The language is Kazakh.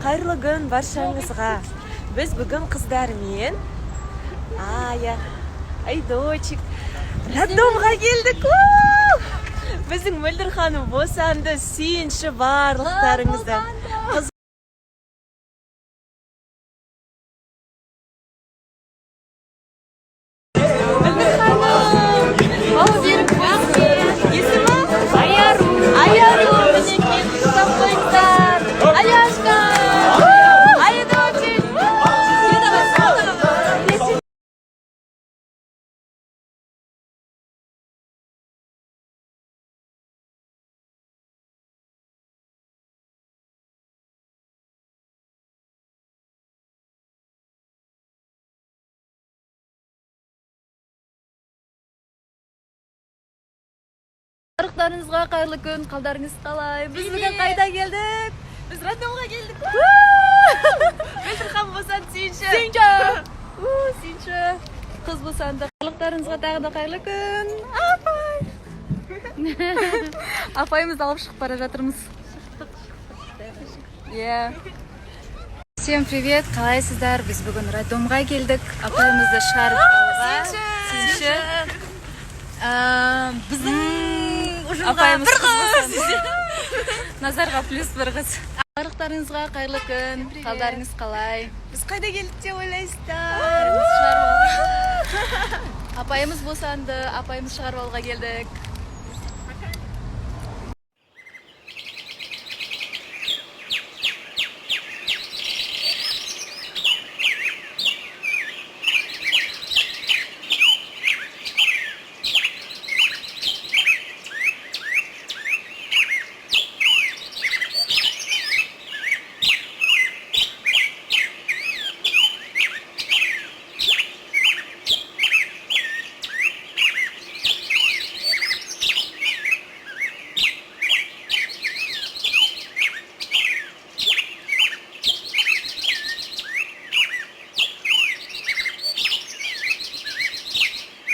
Қайырлы күн баршаңызға. Біз бүгін қыздармен ай дочек роддомға келдік. Біздің Мөлдір ханым босанды, сүйінші барлықтарыңызды. Барлықтарыңызға қайырлы күн, қалдарыңыз қалай? Біз бүгін қайда келдік? Біз роддомға келдік. Мөлдір ханым босанды, Сүйінші. Қыз босанды. Барлықтарыңызға тағы да қайырлы күн. Апайымызды алып шығып бара жатырмыз. Всем привет, қалайсыздар? Біз бүгін роддомға келдік. Апайымызды шығарып алуға. Сүйінші. Біздің апайымыз Назарға плюс бір қыз. Барлықтарыңызға қайырлы күн, қалдарыңыз қалай? Біз қайда келдік деп ойлайсыздар? Апайымыз босанды, апайымыз шығарып алуға келдік.